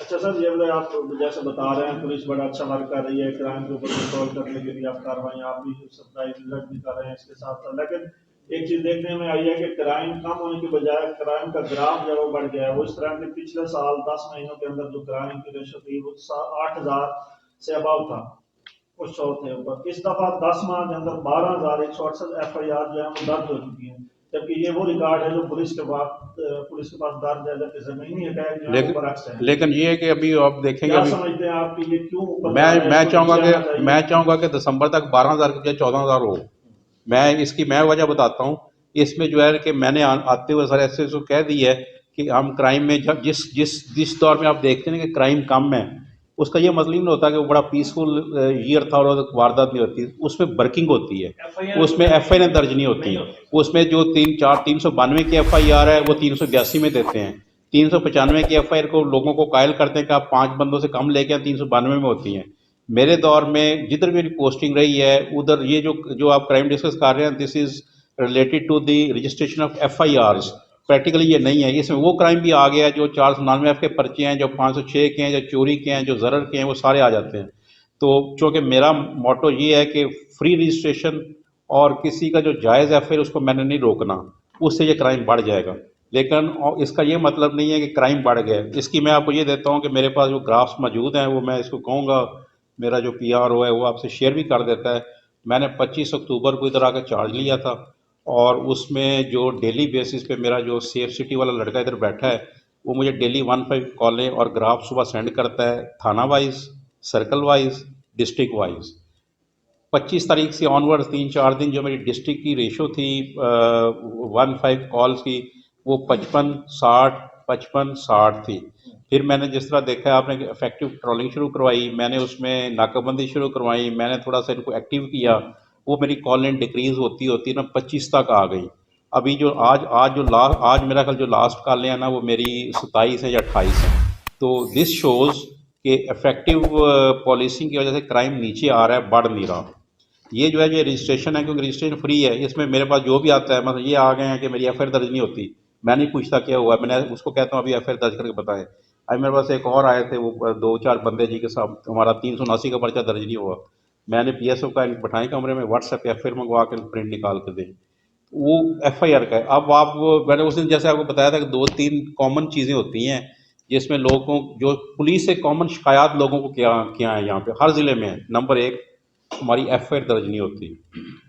अच्छा सर, ये मतलब आप जैसे बता रहे हैं पुलिस बड़ा अच्छा वर्क कर रही है, क्राइम के ऊपर कंट्रोल करने के लिए आप कार्रवाई आप भी सप्लाई रिजल्ट भी कर रहे हैं इसके साथ साथ, लेकिन एक चीज देखने में आई है कि क्राइम कम होने की बजाय क्राइम का ग्राफ जो है वो बढ़ गया है। वो इस तरह के पिछले साल 10 महीनों के अंदर जो क्राइम की रेशो थी वो 8,000 से अबव था, कुछ 100 थे ऊपर। इस दफा 10 माह के अंदर 12,168 FIR जो है वो दर्ज हो चुकी है, जबकि ये वो रिकॉर्ड है जो पुलिस के पास दर्ज है, जबकि जमीनी अटैक जो है वो लेकिन बरक्स है। लेकिन ये है कि अभी आप देखेंगे क्या अभी समझते हैं आप कि ये क्यों ऊपर जा रहा मैं है, मैं इसको चाहूंगा नीचे कि आना चाहिए? मैं चाहूंगा कि दिसंबर तक 12,000 की बजाय 14,000 हो। मैं वजह बताता हूँ। इसमें जो है कि मैंने आते हुए सर ऐसे तो कह दी है कि हम क्राइम में जब जिस जिस जिस दौर में आप देखते हैं कि क्राइम कम है, उसका ये मतलब नहीं होता कि वो बड़ा पीसफुल ईयर था और वारदात नहीं होती, उसमें वर्किंग होती है, उसमें FIR दर्ज नहीं होती है। उसमें जो 392 की FIR है वो 382 में देते हैं, 395 की FIR को लोगों को कायल करते हैं कि आप 5 बंदों से कम लेके 392 में होती हैं। मेरे दौर में जिधर मेरी पोस्टिंग रही है उधर ये जो जो आप क्राइम डिस्कस कर रहे हैं, this is related to the registration of FIRs। Practically ये नहीं है, इसमें वो क्राइम भी आ गया है जो 499F के पर्चे हैं, जो 506 के हैं, जो चोरी के हैं, जो जरर के हैं, वो सारे आ जाते हैं। तो चूँकि मेरा मोटो ये है कि फ्री रजिस्ट्रेशन और किसी का जो जायज़ FIR उसको मैंने नहीं रोकना, उससे ये क्राइम बढ़ जाएगा। लेकिन इसका ये मतलब नहीं है कि क्राइम बढ़ गया। इसकी मैं आपको ये देता हूँ कि मेरे पास जो ग्राफ्स मौजूद हैं वो मैं इसको कहूँगा, मेरा जो PRO है वो आपसे शेयर भी कर देता है। मैंने 25 अक्टूबर को इधर आकर चार्ज लिया था और उसमें जो डेली बेसिस पे मेरा जो सेफ सिटी वाला लड़का इधर बैठा है वो मुझे डेली 1-5 कॉलें और ग्राफ सुबह सेंड करता है, थाना wise, circle wise, district wise. 25 तारीख से ऑनवर्ड्स 3-4 दिन जो मेरी डिस्ट्रिक्ट की रेशो थी 1-5 कॉल्स की, वो 55-60 थी। फिर मैंने जिस तरह देखा आपने इफेक्टिव ट्रॉलिंग शुरू करवाई, मैंने उसमें नाकाबंदी शुरू करवाई, मैंने थोड़ा सा इनको एक्टिव किया, वो मेरी कॉलें डिक्रीज होती होती ना 25 तक आ गई। अभी जो आज मेरा ख्याल जो लास्ट कॉलें हैं ना वो मेरी 27 है या 28 है। तो दिस शोज़ कि इफेक्टिव पॉलिसिंग की वजह से क्राइम नीचे आ रहा है, बढ़ नहीं रहा। ये जो है ये रजिस्ट्रेशन है, क्योंकि रजिस्ट्रेशन फ्री है, इसमें मेरे पास जो भी आता है, मतलब ये आ गए हैं कि मेरी FIR दर्ज नहीं होती, मैं नहीं पूछता क्या हुआ, मैंने उसको कहता हूँ अभी FIR दर्ज करके बताएं। अभी मेरे पास एक और आए थे, वो 2-4 बंदे जी के साथ हमारा 379 का पर्चा दर्ज नहीं हुआ। मैंने PSO का बैठाए कमरे में, WhatsApp पे FIR मंगवा के प्रिंट निकाल के दें, वो FIR का है। अब आप मैंने उस दिन जैसे आपको बताया था कि 2-3 कॉमन चीज़ें होती हैं जिसमें लोगों जो पुलिस से कॉमन शिकायत लोगों को क्या क्या है यहाँ पे हर ज़िले में है। नंबर 1, हमारी FIR दर्ज नहीं होती।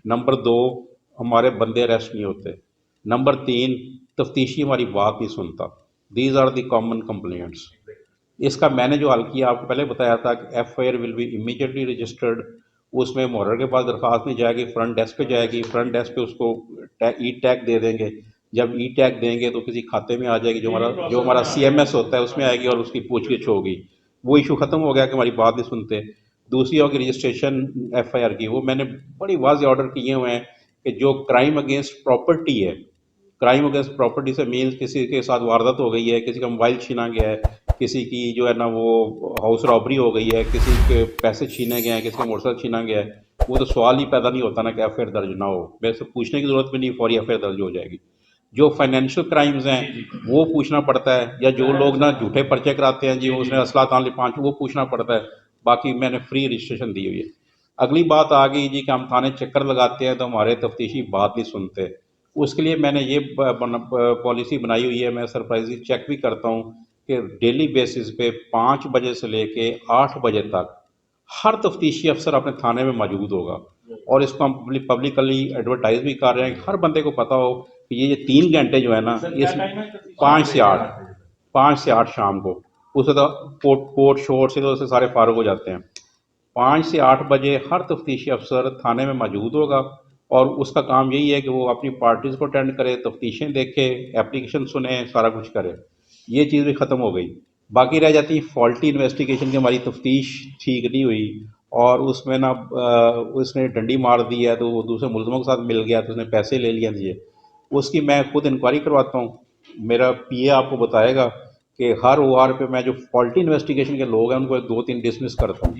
नंबर 2, हमारे बंदे अरेस्ट नहीं होते। नंबर 3, तफ्तीशी हमारी बात नहीं सुनता। These are the common complaints. इसका मैंने जो हल किया आपको पहले बताया था कि FIR will be immediately registered. उसमें मोहर के पास दरख्वास्त नहीं जाएगी, फ्रंट डेस्क पे जाएगी, फ्रंट डेस्क पे उसको ई टैग दे देंगे। जब ई टैग देंगे तो किसी खाते में आ जाएगी, जो हमारा CMS होता है उसमें आएगी और उसकी पूछगिछ होगी। वो इशू ख़त्म हो गया कि हमारी बात नहीं सुनते। दूसरी होगी रजिस्ट्रेशन FIR की, वो मैंने बड़ी वाज़ ऑर्डर किए हुए हैं कि जो क्राइम अगेंस्ट प्रॉपर्टी है, क्राइम अगेंस्ट प्रॉपर्टी से मीन्स किसी के साथ वारदात हो गई है, किसी का मोबाइल छीना गया है, किसी की जो है ना वो हाउस रॉबरी हो गई है, किसी के पैसे छीने गए हैं, किसी का मोटरसाइकिल छीना गया है, वो तो सवाल ही पैदा नहीं होता ना कि FIR दर्ज ना हो। वैसे पूछने की ज़रूरत भी नहीं, फौरी FIR दर्ज हो जाएगी। जो फाइनेंशियल क्राइम्स हैं वो पूछना पड़ता है, या जो लोग ना झूठे पर्चे कराते हैं जी उसने असला तान ली 5, वो पूछना पड़ता है। बाकी मैंने फ्री रजिस्ट्रेशन दी हुई है। अगली बात आ गई जी कि हम थाने चक्कर लगाते हैं तो हमारे तफ्तीशी बात नहीं सुनते। उसके लिए मैंने ये पॉलिसी बनाई हुई है, मैं सरप्राइजली चेक भी करता हूँ कि डेली बेसिस पे 5 बजे से लेके 8 बजे तक हर तफ्तीशी अफसर अपने थाने में मौजूद होगा। और इसको हम पब्लिकली एडवर्टाइज भी कर रहे हैं, हर बंदे को पता हो कि ये 3 घंटे जो है ना, इस 5 से 8 शाम को, उससे तो कोर्ट शोर से सारे फारूक हो जाते हैं। 5 से 8 बजे हर तफ्तीशी अफसर थाने में मौजूद होगा और उसका काम यही है कि वो अपनी पार्टीज़ को अटेंड करे, तफ्तीशें देखे, एप्लीकेशन सुने, सारा कुछ करे। ये चीज़ भी ख़त्म हो गई। बाकी रह जाती फॉल्टी इन्वेस्टिगेशन की, हमारी तफ्तीश ठीक नहीं हुई और उसमें ना उसने डंडी मार दी है तो वो दूसरे मुलजमों के साथ मिल गया तो उसने पैसे ले लिए दिए, उसकी मैं खुद इंक्वायरी करवाता हूँ। मेरा PA आपको बताएगा कि हर OR पे मैं जो फॉल्टी इन्वेस्टिगेशन के लोग हैं उनको 2-3 डिसमिस करता हूँ।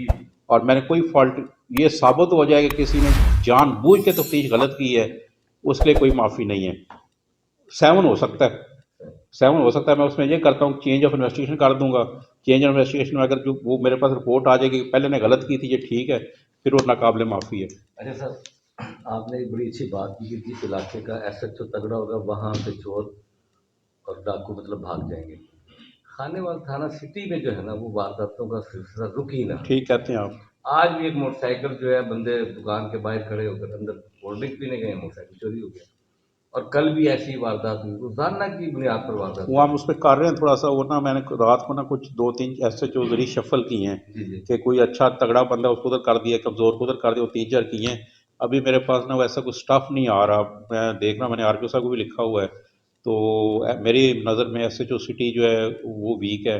और मैंने कोई फॉल्ट ये साबित हो जाए कि किसी ने जानबूझ के तफ्तीश गलत की है, उसके लिए कोई माफ़ी नहीं है। 7 हो सकता है, 7 हो सकता है। मैं उसमें ये करता हूँ, चेंज ऑफ इन्वेस्टिगेशन कर दूंगा चेंज ऑफ इन्वेस्टिगेशन में अगर जो वो मेरे पास रिपोर्ट आ जाएगी पहले ने गलत की थी, ये ठीक है, फिर वो नाकाबिले माफ़ी है। अच्छा सर, आपने एक बड़ी अच्छी बात की कि जिस इलाके का एसएचओ तगड़ा होगा वहाँ से चोर और डाकू मतलब भाग जाएंगे। खानेवाल थाना सिटी में जो है ना वो वारदातों का सिलसिला रुक ही ना। ठीक कहते हैं आप। आज भी एक मोटरसाइकिल जो है, बंदे दुकान के बाहर खड़े होकर अंदर कोल्ड ड्रिंक पीने गए, मोटरसाइकिल चोरी हो गया। और कल भी ऐसी वारदात हुई, रोजाना की बुनियाद पर वारदात वो हम उस पर कर रहे हैं थोड़ा सा, वो ना मैंने रात को ना कुछ 2-3 ऐसे जो रीशफल किए हैं जी जी। कि कोई अच्छा तगड़ा बंदा उसको उधर कर दिया, कमज़ोर को उधर कर दिया, वो 3-4 किए हैं। अभी मेरे पास ना वैसा कुछ स्टफ़ नहीं आ रहा, मैं देख रहा, मैंने आरपीओ साहब को भी लिखा हुआ है। तो मेरी नज़र में एसएचओ सिटी जो है वो वीक है।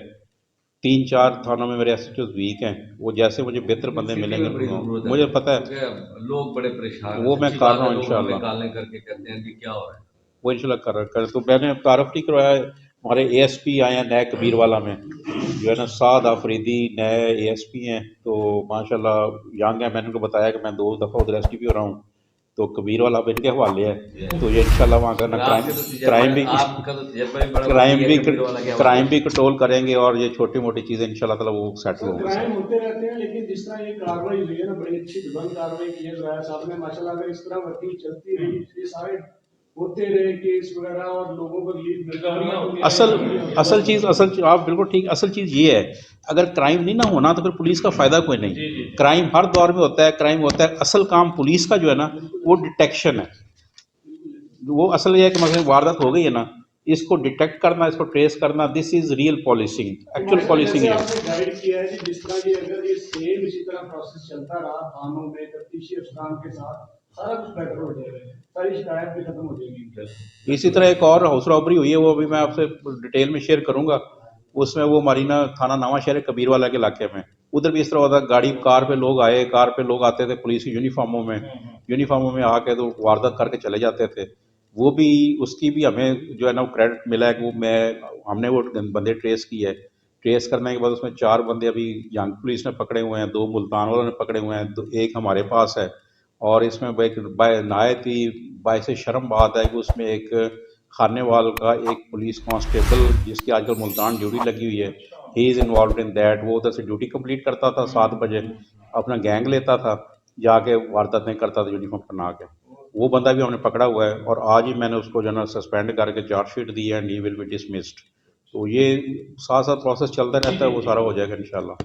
3-4 थानों में मेरे एसएचओ वीक हैं। वो जैसे मुझे बेहतर बंदे सिटी मिलेंगे में बड़ी जरूरत है मुझे पता है, क्योंकि अब लोग बड़े परेशान हैं। वो मैं सच्ची कर बात रहा है, हूँ लोग हमें इंशाल्लाह। गालें करके कहते हैं कि क्या हो रहा है। वो इंशाल्लाह कर तो मैंने तारफ़ नहीं करवाया, हमारे एएसपी आए हैं नए कबीरवाला में, जो है ना साद आफरीदी नए एएसपी हैं, तो माशाल्लाह यंग है। मैंने उनको बताया कि मैं 2 दफ़ा उधर एसटीपी हो रहा हूँ, तो कबीरवाला अब इनके हवाले है। तो ये इंशाल्लाह वहाँ का ना आपके तो क्राइम भी आपका तो तजर्बा भी बड़ा वादी है कबीर वाला के हवाले क्राइम से। भी कंट्रोल करेंगे और ये छोटी मोटी चीज़ें इंशाल्लाह ताला वो सेटल सर होंगी। क्राइम होते रहते हैं, लेकिन जिस तरह ये कार्रवाई हुई है ना, बड़ी अच्छी दुबंग कार्रवाई की है जोया साहब ने माशाल्लाह। अगर इस तरह वर्किंग चलती रही, ये सारे होते रहे केस वगैरह और लोगों को रिलीफ मिलता रहा, तो असल चीज़ आप बिल्कुल ठीक, असल चीज़ ये है, अगर क्राइम नहीं ना होना तो फिर पुलिस का फ़ायदा कोई नहीं। क्राइम हर दौर में होता है, क्राइम होता है, असल काम पुलिस का जो है ना वो डिटेक्शन है। वो असल ये है कि मतलब वारदात हो गई है ना, इसको डिटेक्ट करना, इसको ट्रेस करना, this is real policing, actual policing जैसे है। आपने गाइड किया है कि जिस तरह ये अगर ये सेम इसी तरह प्रोसेस चलता रहा थानों में तफ्तीशी अफसरान के साथ, सारा कुछ बेटर हो जाएगा, सारी शिकायत भी खत्म हो जाएगी। इसी तरह एक और हाउस रॉबरी हुई है, वो अभी मैं आपसे डिटेल में शेयर करूंगा। उसमें वो हमारी ना थाना नवा शहर कबीरवाला के इलाके में, उधर भी इस तरह होता, गाड़ी कार पे लोग आए, कार पे लोग आते थे पुलिस की यूनिफॉर्मों में आके तो वारदात करके चले जाते थे। वो भी, उसकी भी हमें जो है ना वो क्रेडिट मिला है कि वो हमने वो बंदे ट्रेस किए है। ट्रेस करने के बाद उसमें 4 बंदे अभी यंग पुलिस ने पकड़े हुए हैं, 2 मुल्तान वालों ने पकड़े हुए हैं, एक हमारे पास है। और इसमें नायत ही बायसे शर्म बात है कि उसमें एक खानेवाल का एक पुलिस कांस्टेबल जिसकी आजकल मुल्तान ड्यूटी लगी हुई है, he is involve in that. वो उधर से ड्यूटी कंप्लीट करता था 7 बजे, अपना गैंग लेता था, जाके वारदातें करता था यूनिफॉर्म पहना के। वो बंदा भी हमने पकड़ा हुआ है और आज ही मैंने उसको जो है ना सस्पेंड करके चार्जशीट दी है and he will be dismissed. तो ये साथ साथ प्रोसेस चलता रहता है, वो सारा हो जाएगा इंशाल्लाह।